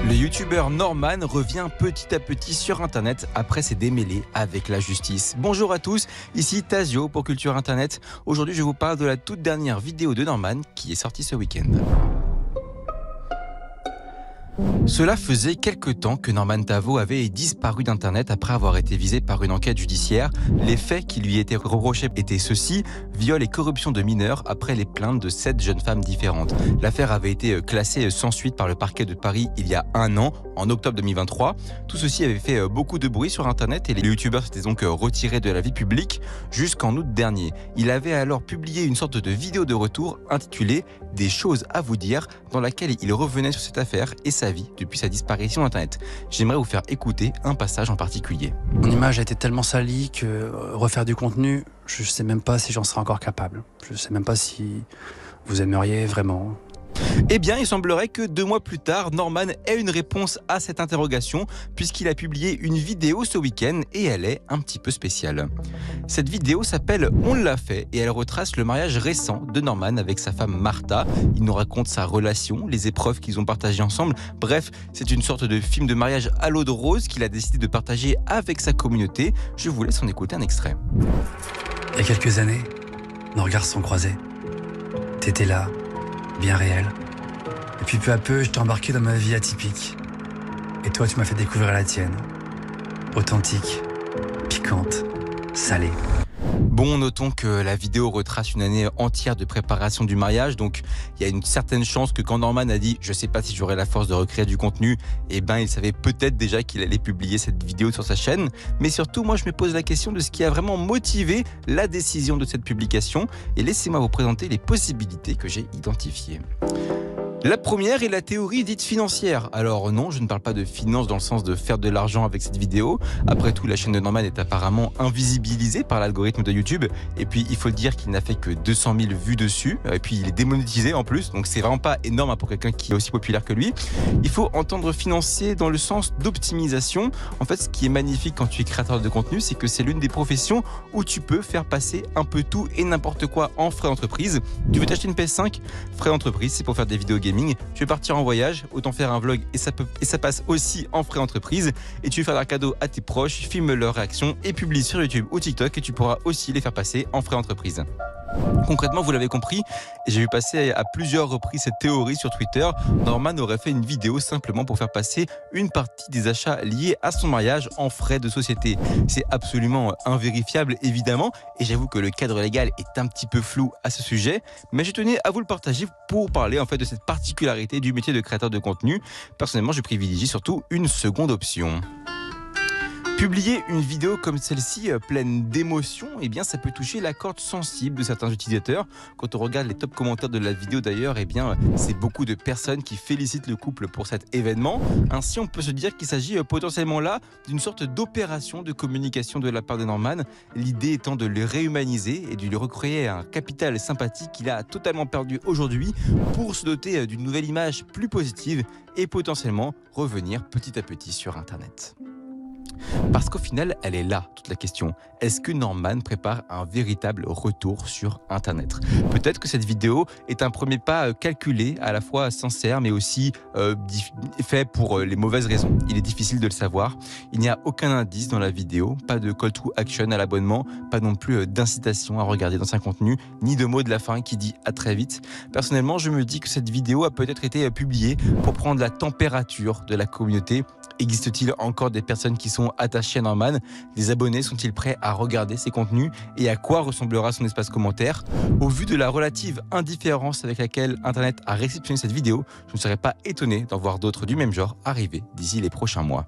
Le youtubeur Norman revient petit à petit sur Internet après ses démêlés avec la justice. Bonjour à tous, ici Tazio pour Culture Internet. Aujourd'hui, je vous parle de la toute dernière vidéo de Norman qui est sortie ce week-end. Cela faisait quelque temps que Norman Tavo avait disparu d'Internet après avoir été visé par une enquête judiciaire. Les faits qui lui étaient reprochés étaient ceux-ci: viol et corruption de mineurs après les plaintes de 7 jeunes femmes différentes. L'affaire avait été classée sans suite par le parquet de Paris il y a un an, en octobre 2023. Tout ceci avait fait beaucoup de bruit sur Internet et les youtubeurs s'étaient donc retirés de la vie publique jusqu'en août dernier. Il avait alors publié une sorte de vidéo de retour intitulée « Des choses à vous dire » dans laquelle il revenait sur cette affaire et sa vie depuis sa disparition d'Internet. J'aimerais vous faire écouter un passage en particulier. Mon image a été tellement salie que refaire du contenu, je ne sais même pas si j'en serais encore capable. Je ne sais même pas si vous aimeriez vraiment. Eh bien, il semblerait que 2 mois plus tard, Norman ait une réponse à cette interrogation puisqu'il a publié une vidéo ce week-end et elle est un petit peu spéciale. Cette vidéo s'appelle « On l'a fait » et elle retrace le mariage récent de Norman avec sa femme Martha. Il nous raconte sa relation, les épreuves qu'ils ont partagées ensemble. Bref, c'est une sorte de film de mariage à l'eau de rose qu'il a décidé de partager avec sa communauté. Je vous laisse en écouter un extrait. Il y a quelques années, nos regards se sont croisés. T'étais là, bien réel. Et puis peu à peu, je t'ai embarqué dans ma vie atypique. Et toi, tu m'as fait découvrir la tienne. Authentique, piquante, salée. Bon, notons que la vidéo retrace une année entière de préparation du mariage, donc il y a une certaine chance que quand Norman a dit « je sais pas si j'aurai la force de recréer du contenu », eh ben il savait peut-être déjà qu'il allait publier cette vidéo sur sa chaîne. Mais surtout, moi je me pose la question de ce qui a vraiment motivé la décision de cette publication, et laissez-moi vous présenter les possibilités que j'ai identifiées. La première est la théorie dite financière. Alors non, je ne parle pas de finance dans le sens de faire de l'argent avec cette vidéo. Après tout, la chaîne de Norman est apparemment invisibilisée par l'algorithme de YouTube. Et puis, il faut dire qu'il n'a fait que 200 000 vues dessus. Et puis, il est démonétisé en plus. Donc, c'est vraiment pas énorme pour quelqu'un qui est aussi populaire que lui. Il faut entendre financier dans le sens d'optimisation. En fait, ce qui est magnifique quand tu es créateur de contenu, c'est que c'est l'une des professions où tu peux faire passer un peu tout et n'importe quoi en frais d'entreprise. Tu veux t'acheter une PS5 ? Frais d'entreprise, c'est pour faire des vidéos gaming. Tu veux partir en voyage, autant faire un vlog et ça passe aussi en frais entreprise. Et tu veux faire un cadeau à tes proches, filme leurs réactions et publie sur YouTube ou TikTok et tu pourras aussi les faire passer en frais entreprise. Concrètement, vous l'avez compris, j'ai vu passer à plusieurs reprises cette théorie sur Twitter. Norman aurait fait une vidéo simplement pour faire passer une partie des achats liés à son mariage en frais de société. C'est absolument invérifiable évidemment et j'avoue que le cadre légal est un petit peu flou à ce sujet, mais je tenais à vous le partager pour parler en fait de cette particularité du métier de créateur de contenu. Personnellement, je privilégie surtout une seconde option. Publier une vidéo comme celle-ci, pleine d'émotions, eh bien, ça peut toucher la corde sensible de certains utilisateurs. Quand on regarde les top commentaires de la vidéo d'ailleurs, eh bien, c'est beaucoup de personnes qui félicitent le couple pour cet événement. Ainsi, on peut se dire qu'il s'agit potentiellement là d'une sorte d'opération de communication de la part de Norman. L'idée étant de le réhumaniser et de lui recréer un capital sympathique qu'il a totalement perdu aujourd'hui pour se doter d'une nouvelle image plus positive et potentiellement revenir petit à petit sur Internet. Parce qu'au final, elle est là, toute la question. Est-ce que Norman prépare un véritable retour sur Internet ? Peut-être que cette vidéo est un premier pas calculé, à la fois sincère, mais aussi fait pour les mauvaises raisons. Il est difficile de le savoir. Il n'y a aucun indice dans la vidéo, pas de call to action à l'abonnement, pas non plus d'incitation à regarder dans un contenu, ni de mot de la fin qui dit « à très vite ». Personnellement, je me dis que cette vidéo a peut-être été publiée pour prendre la température de la communauté. Existe-t-il encore des personnes qui sont attachées à Norman ? Les abonnés sont-ils prêts à regarder ses contenus ? Et à quoi ressemblera son espace commentaire ? Au vu de la relative indifférence avec laquelle Internet a réceptionné cette vidéo, je ne serais pas étonné d'en voir d'autres du même genre arriver d'ici les prochains mois.